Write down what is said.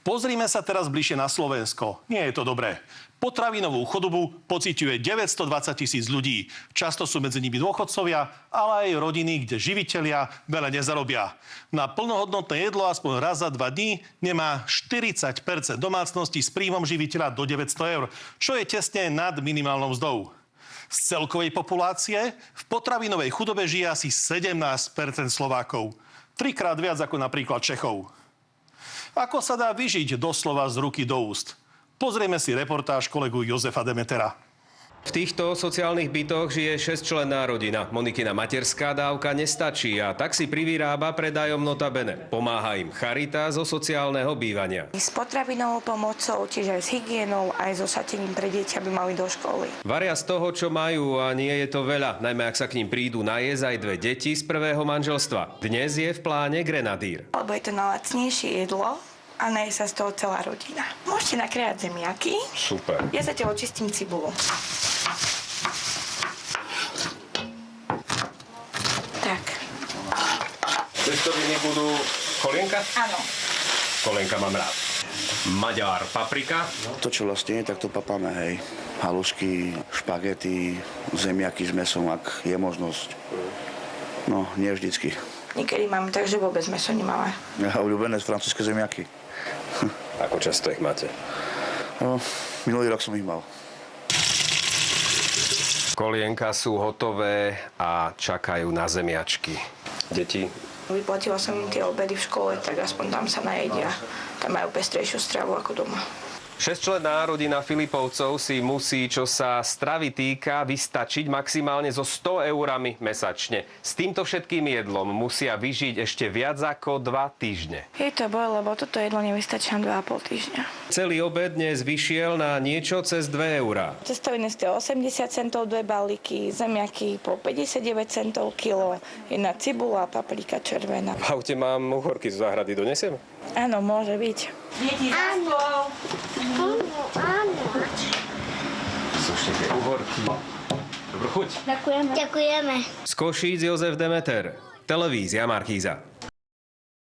Pozrime sa teraz bližšie na Slovensko. Nie je to dobré. Potravinovú chudobu pociťuje 920 000 ľudí. Často sú medzi nimi dôchodcovia, ale aj rodiny, kde živitelia veľa nezarobia. Na plnohodnotné jedlo aspoň raz za 2 dní nemá 40% domácností s príjmom živiteľa do 900 eur, čo je tesne nad minimálnou mzdou. Z celkovej populácie v potravinovej chudobe žije asi 17% Slovákov. 3-krát viac ako napríklad Čechov. Ako sa dá vyžiť doslova z ruky do úst? Pozrieme si reportáž kolegu Jozefa Demetera. V týchto sociálnych bytoch žije 6-členná rodina. Monikina materská dávka nestačí a tak si privyrába predajom Notabene. Pomáha im charita zo sociálneho bývania. S potravinovou pomocou, čiže aj s hygienou, aj so satením pre dieťa, aby mali do školy. Varia z toho, čo majú, a nie je to veľa, najmä ak sa k ním prídu najesť aj 2 deti z prvého manželstva. Dnes je v pláne grenadír. Lebo je to najlacnejšie jedlo a naje sa z toho celá rodina. Môžete nakriať zemiaky. Super. Ja zatiaľ očistím cibulu. Tak. Cestoviny budú kolienka? Áno. Kolienka mám rád. Maďar, paprika. To, čo vlastne je, tak to papáme, hej. Halušky, špagety, zemiaky s mesom, ak je možnosť. No, nie vždycky. Niekedy máme tak, že vôbec mäso nemáme. Ja obľúbené francúzske zemiaky. Ako často ich máte? No, minulý rok som ich mal. Kolienka sú hotové a čakajú na zemiačky. Deti? Vyplatila som im tie obedy v škole, tak aspoň tam sa najedia. Tam majú pestrejšiu stravu ako doma. 6-členná rodina Filipovcov si musí, čo sa stravy týka, vystačiť maximálne so 100 eurami mesačne. S týmto všetkým jedlom musia vyžiť ešte viac ako 2 týždne. Je to boj, lebo toto jedlo nevystačí na 2,5 týždňa. Celý obed dnes vyšiel na niečo cez 2 eurá. Cestoviny stojí 80 centov 2 balíky, zemiaky po 59 centov kilo, jedna cibula, paprika červená. V aute mám uhorky z záhrady, donesiem? Áno, môže byť. Deti za stôl. Áno. Slušne tie uhorky. Dobrú chuť. Ďakujeme. Z Košíc Jozef Demeter, televízia Markíza.